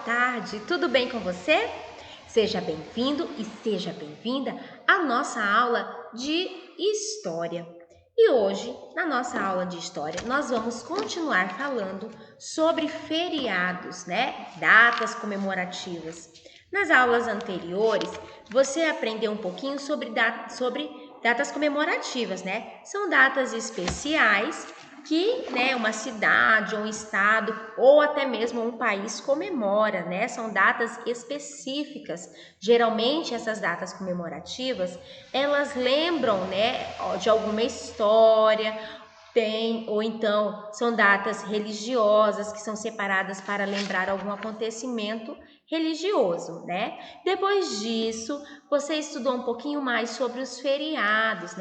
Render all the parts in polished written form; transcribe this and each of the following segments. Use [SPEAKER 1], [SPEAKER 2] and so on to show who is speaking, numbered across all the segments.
[SPEAKER 1] tarde, tudo bem com você? Seja bem-vindo e seja bem-vinda à nossa aula de História. E hoje, na nossa aula de História, nós vamos continuar falando sobre feriados, Datas comemorativas. Nas aulas anteriores, você aprendeu um pouquinho sobre datas comemorativas, São datas especiais que uma cidade, um estado ou até mesmo um país comemora, São datas específicas. Geralmente essas datas comemorativas, elas lembram, de alguma história, ou então são datas religiosas que são separadas para lembrar algum acontecimento religioso, Depois disso, você estudou um pouquinho mais sobre os feriados,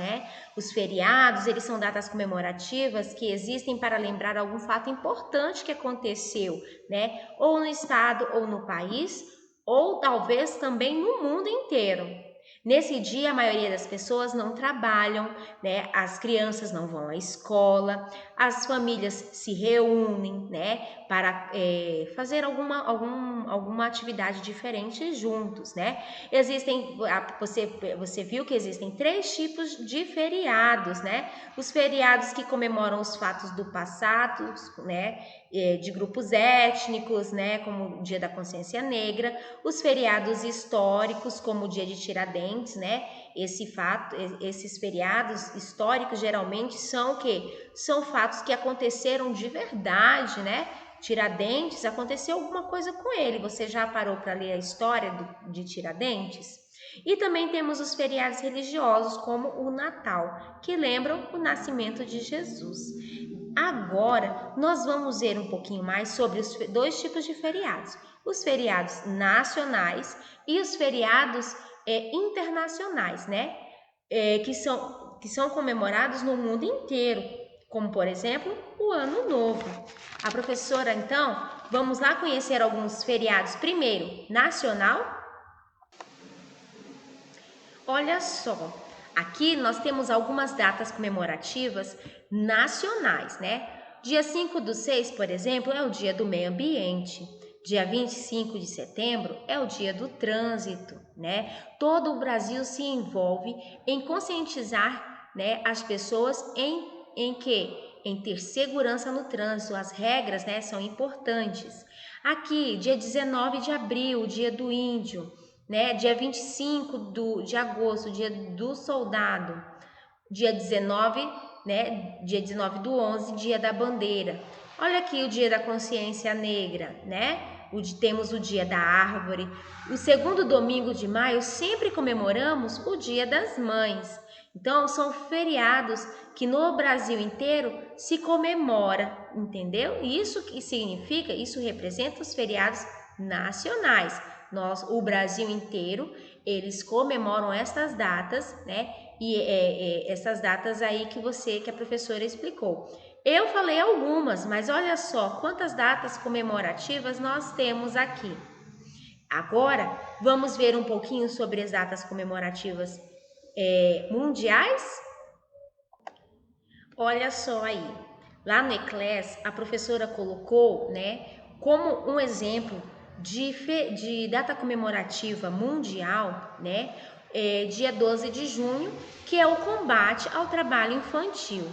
[SPEAKER 1] Os feriados, eles são datas comemorativas que existem para lembrar algum fato importante que aconteceu, Ou no estado ou no país, ou talvez também no mundo inteiro. Nesse dia, a maioria das pessoas não trabalham, As crianças não vão à escola, as famílias se reúnem, Para fazer alguma atividade diferente juntos, Você viu que existem 3 tipos de feriados, Os feriados que comemoram os fatos do passado, de grupos étnicos, como o Dia da Consciência Negra, os feriados históricos, como o Dia de Tiradentes, Esses feriados históricos geralmente são o quê? São fatos que aconteceram de verdade, Tiradentes, aconteceu alguma coisa com ele. Você já parou para ler a história de Tiradentes? E também temos os feriados religiosos, como o Natal, que lembram o nascimento de Jesus. Agora, nós vamos ver um pouquinho mais sobre os 2 tipos de feriados. Os feriados nacionais e os feriados internacionais, que são comemorados no mundo inteiro, como, por exemplo, o Ano Novo. A professora, então, vamos lá conhecer alguns feriados. Primeiro, nacional. Olha só, aqui nós temos algumas datas comemorativas nacionais, Dia 5/6, por exemplo, é o Dia do Meio Ambiente. Dia 25 de setembro é o Dia do Trânsito, Todo o Brasil se envolve em conscientizar, as pessoas em quê? Em ter segurança no trânsito. As regras, são importantes. Aqui, dia 19 de abril, Dia do Índio, Dia 25 de agosto, Dia do Soldado. Dia 19, Dia 19/11, Dia da Bandeira. Olha aqui o Dia da Consciência Negra, Temos o Dia da Árvore. O segundo domingo de maio sempre comemoramos o Dia das Mães. Então, são feriados que no Brasil inteiro se comemora, entendeu? Isso que significa, isso representa os feriados nacionais. O Brasil inteiro, eles comemoram estas datas, E essas datas aí que a professora explicou. Eu falei algumas, mas olha só quantas datas comemorativas nós temos aqui. Agora, vamos ver um pouquinho sobre as datas comemorativas mundiais? Olha só aí, lá no Eclés, a professora colocou, como um exemplo de data comemorativa mundial, dia 12 de junho, que é o combate ao trabalho infantil.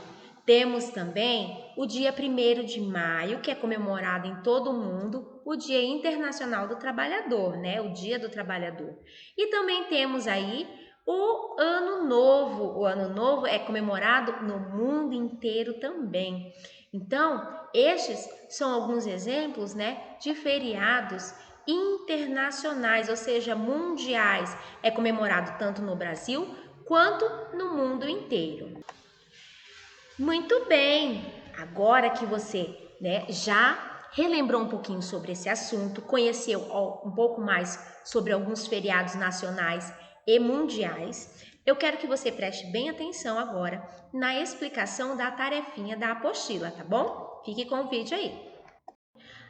[SPEAKER 1] Temos também o dia 1º de maio, que é comemorado em todo o mundo, o Dia Internacional do Trabalhador, o Dia do Trabalhador. E também temos aí o Ano Novo. O Ano Novo é comemorado no mundo inteiro também. Então, estes são alguns exemplos, de feriados internacionais, ou seja, mundiais. É comemorado tanto no Brasil quanto no mundo inteiro. Muito bem! Agora que você, já relembrou um pouquinho sobre esse assunto, conheceu um pouco mais sobre alguns feriados nacionais e mundiais, eu quero que você preste bem atenção agora na explicação da tarefinha da apostila, tá bom? Fique com o vídeo aí.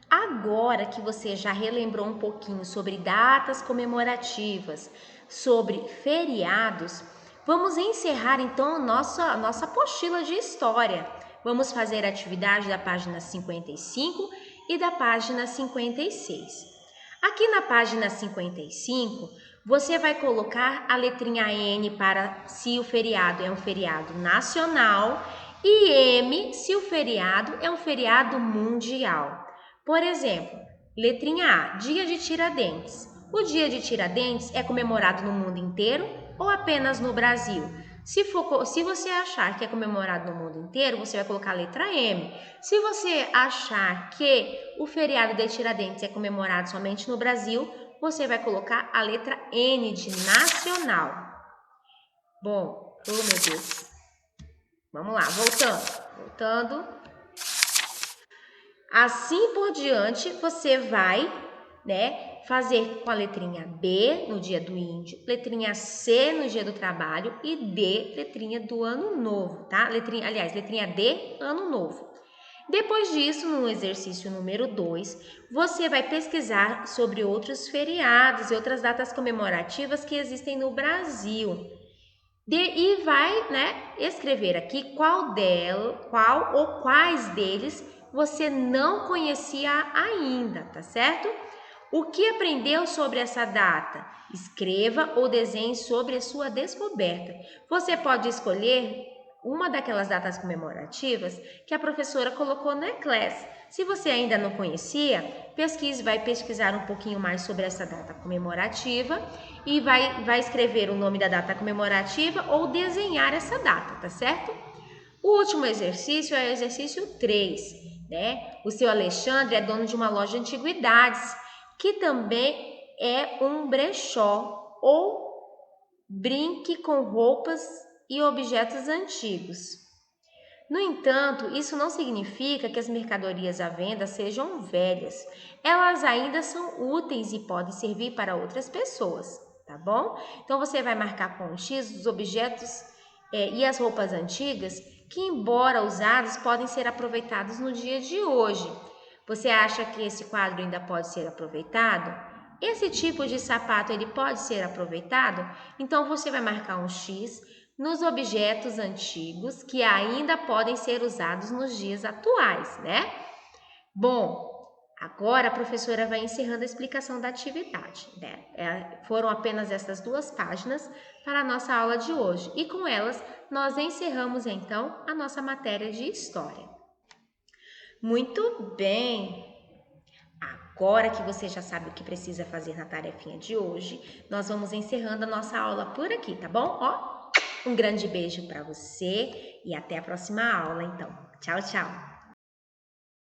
[SPEAKER 1] Agora que você já relembrou um pouquinho sobre datas comemorativas, sobre feriados, vamos encerrar então a nossa apostila de história. Vamos fazer a atividade da página 55 e da página 56. Aqui na página 55, você vai colocar a letrinha N para se o feriado é um feriado nacional e M se o feriado é um feriado mundial. Por exemplo, letrinha A, Dia de Tiradentes. O Dia de Tiradentes é comemorado no mundo inteiro ou apenas no Brasil? Se você achar que é comemorado no mundo inteiro, você vai colocar a letra M. Se você achar que o feriado de Tiradentes é comemorado somente no Brasil, você vai colocar a letra N de nacional. Bom, oh meu Deus. Vamos lá, voltando. Assim por diante, você vai, fazer com a letrinha B no dia do índio, letrinha C no dia do trabalho e D, letrinha do ano novo, tá? Letrinha D, ano novo. Depois disso, no exercício número 2, você vai pesquisar sobre outros feriados e outras datas comemorativas que existem no Brasil. E vai, escrever aqui qual ou quais deles você não conhecia ainda, tá certo? O que aprendeu sobre essa data? Escreva ou desenhe sobre a sua descoberta. Você pode escolher uma daquelas datas comemorativas que a professora colocou no e-class. Se você ainda não conhecia, vai pesquisar um pouquinho mais sobre essa data comemorativa e vai escrever o nome da data comemorativa ou desenhar essa data, tá certo? O último exercício é o exercício 3, O seu Alexandre é dono de uma loja de antiguidades, que também é um brechó ou brinque com roupas e objetos antigos. No entanto, isso não significa que as mercadorias à venda sejam velhas. Elas ainda são úteis e podem servir para outras pessoas, tá bom? Então, você vai marcar com um X os objetos e as roupas antigas que, embora usados, podem ser aproveitados no dia de hoje. Você acha que esse quadro ainda pode ser aproveitado? Esse tipo de sapato ele pode ser aproveitado? Então, você vai marcar um X nos objetos antigos que ainda podem ser usados nos dias atuais, Bom, agora a professora vai encerrando a explicação da atividade, foram apenas essas 2 páginas para a nossa aula de hoje e com elas nós encerramos então a nossa matéria de História. Muito bem! Agora que você já sabe o que precisa fazer na tarefinha de hoje, nós vamos encerrando a nossa aula por aqui, tá bom? Um grande beijo para você e até a próxima aula, então. Tchau, tchau!